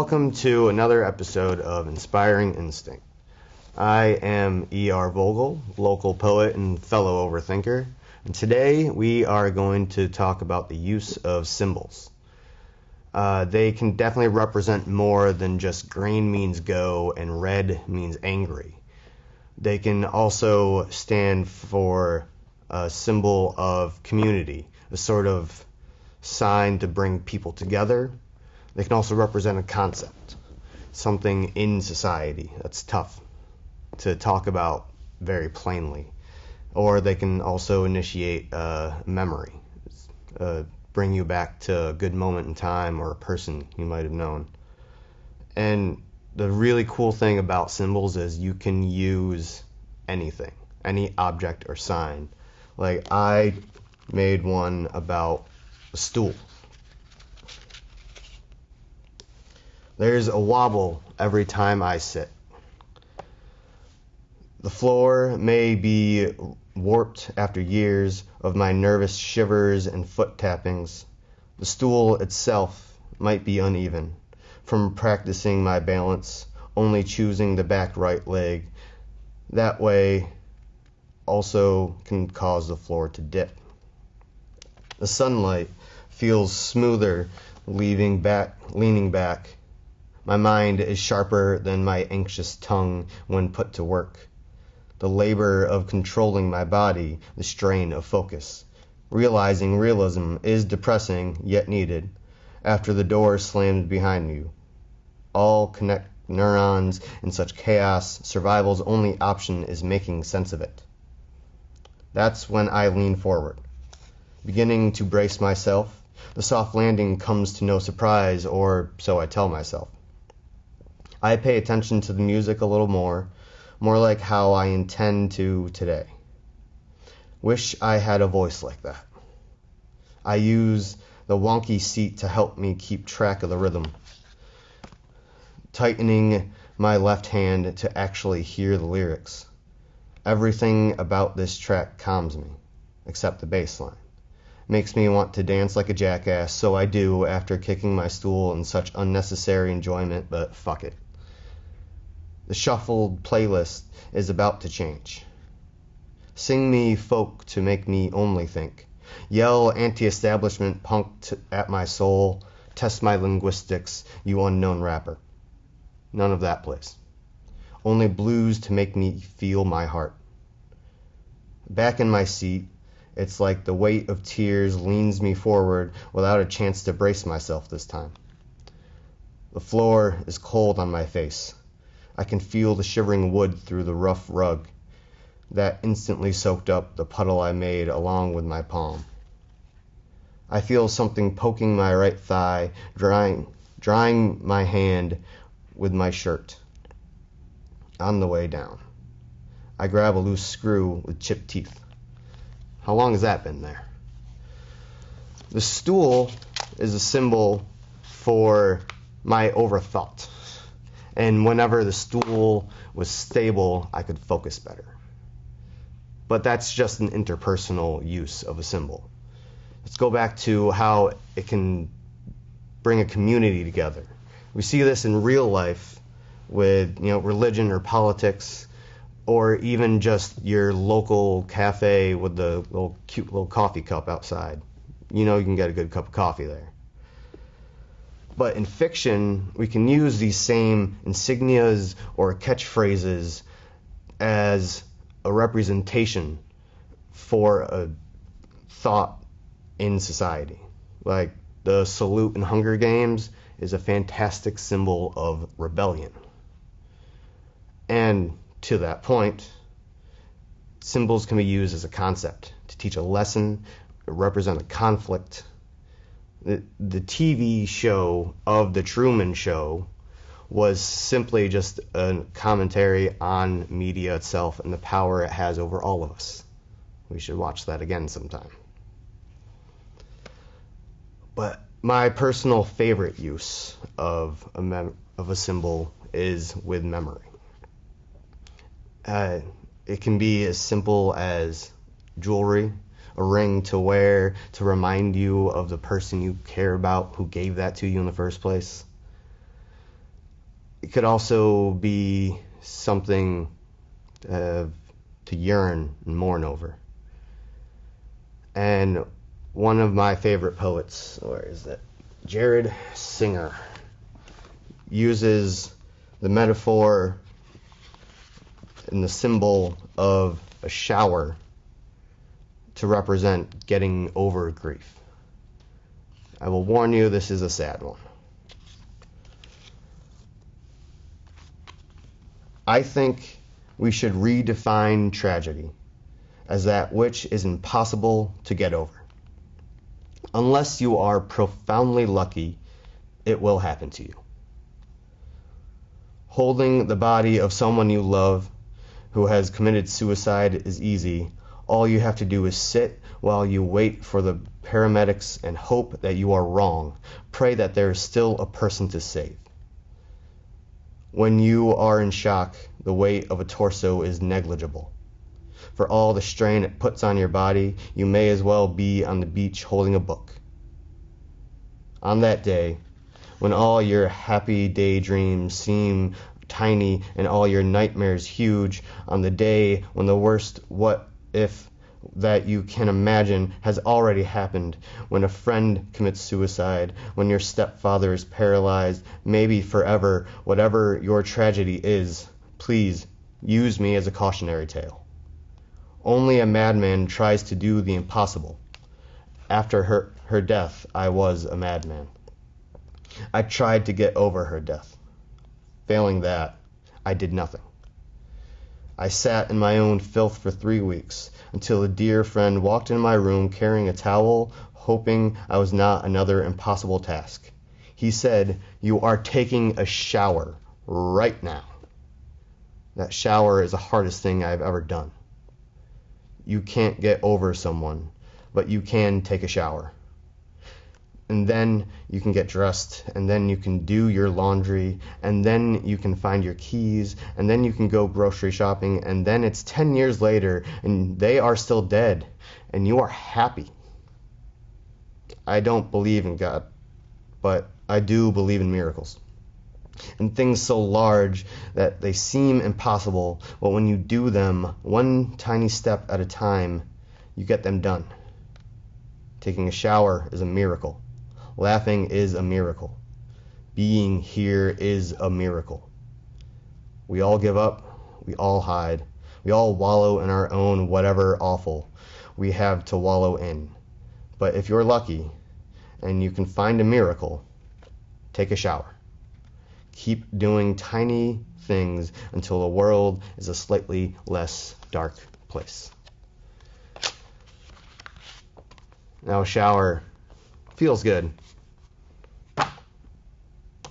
Welcome to another episode of Inspiring Instinct. I am E.R. Vogel, local poet and fellow overthinker, and today we are going to talk about the use of symbols. They can definitely represent more than just green means go and red means angry. They can also stand for a symbol of community, a sort of sign to bring people together. They can also represent a concept, something in society that's tough to talk about very plainly. Or they can also initiate memory, bring you back to a good moment in time or a person you might have known. And the really cool thing about symbols is you can use anything, any object or sign. Like I made one about a stool. There's a wobble every time I sit. The floor may be warped after years of my nervous shivers and foot tappings. The stool itself might be uneven from practicing my balance, only choosing the back right leg. That way also can cause the floor to dip. The sunlight feels smoother leaning back. My mind is sharper than my anxious tongue when put to work. The labor of controlling my body, the strain of focus. Realizing realism is depressing, yet needed. After the door slams behind you. All connect neurons in such chaos, survival's only option is making sense of it. That's when I lean forward, beginning to brace myself. The soft landing comes to no surprise, or so I tell myself. I pay attention to the music a little more like how I intend to today. Wish I had a voice like that. I use the wonky seat to help me keep track of the rhythm, tightening my left hand to actually hear the lyrics. Everything about this track calms me, except the bass line. Makes me want to dance like a jackass, so I do after kicking my stool in such unnecessary enjoyment, but fuck it. The shuffled playlist is about to change. Sing me folk to make me only think. Yell anti-establishment punk at my soul. Test my linguistics, you unknown rapper. None of that plays. Only blues to make me feel my heart. Back in my seat, it's like the weight of tears leans me forward without a chance to brace myself this time. The floor is cold on my face. I can feel the shivering wood through the rough rug. That instantly soaked up the puddle I made along with my palm. I feel something poking my right thigh, drying my hand with my shirt. On the way down, I grab a loose screw with chipped teeth. How long has that been there? The stool is a symbol for my overthought. And whenever the stool was stable, I could focus better. But that's just an interpersonal use of a symbol. Let's go back to how it can bring a community together. We see this in real life with, religion or politics, or even just your local cafe with the cute little coffee cup outside. You can get a good cup of coffee there. But in fiction, we can use these same insignias or catchphrases as a representation for a thought in society. Like the salute in Hunger Games is a fantastic symbol of rebellion. And to that point, symbols can be used as a concept to teach a lesson, to represent a conflict. The TV show of The Truman Show was simply just a commentary on media itself and the power it has over all of us. We should watch that again sometime. But my personal favorite use of a symbol is with memory. It can be as simple as jewelry, a ring to wear to remind you of the person you care about who gave that to you in the first place. it could also be something to yearn and mourn over. And one of my favorite poets, or is that Jared Singer, uses the metaphor and the symbol of a shower to represent getting over grief. I will warn you, this is a sad one. I think we should redefine tragedy as that which is impossible to get over. Unless you are profoundly lucky, it will happen to you. Holding the body of someone you love who has committed suicide is easy. All you have to do is sit while you wait for the paramedics and hope that you are wrong. Pray that there is still a person to save. When you are in shock, the weight of a torso is negligible. For all the strain it puts on your body, you may as well be on the beach holding a book. On that day, when all your happy daydreams seem tiny and all your nightmares huge, on the day when the worst what if that you can imagine has already happened, when a friend commits suicide, when your stepfather is paralyzed, maybe forever, whatever your tragedy is, please use me as a cautionary tale. Only a madman tries to do the impossible. After her death, I was a madman. I tried to get over her death. Failing that, I did nothing. I sat in my own filth for 3 weeks until a dear friend walked in my room carrying a towel, hoping I was not another impossible task. He said, "You are taking a shower right now." That shower is the hardest thing I've ever done. You can't get over someone, but you can take a shower. And then you can get dressed, and then you can do your laundry, and then you can find your keys, and then you can go grocery shopping, and then it's 10 years later, and they are still dead, and you are happy. I don't believe in God, but I do believe in miracles. And things so large that they seem impossible, but when you do them one tiny step at a time, you get them done. Taking a shower is a miracle. Laughing is a miracle. Being here is a miracle. We all give up. We all hide. We all wallow in our own whatever awful we have to wallow in. But if you're lucky and you can find a miracle, take a shower. Keep doing tiny things until the world is a slightly less dark place. Now, a shower feels good,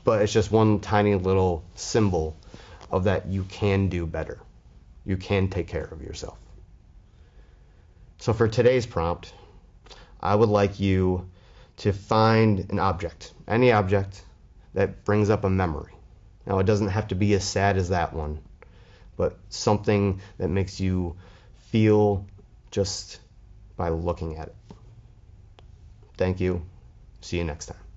but it's just one tiny little symbol of that you can do better. You can take care of yourself. So for today's prompt, I would like you to find an object, any object that brings up a memory. Now, it doesn't have to be as sad as that one, but something that makes you feel just by looking at it. Thank you. See you next time.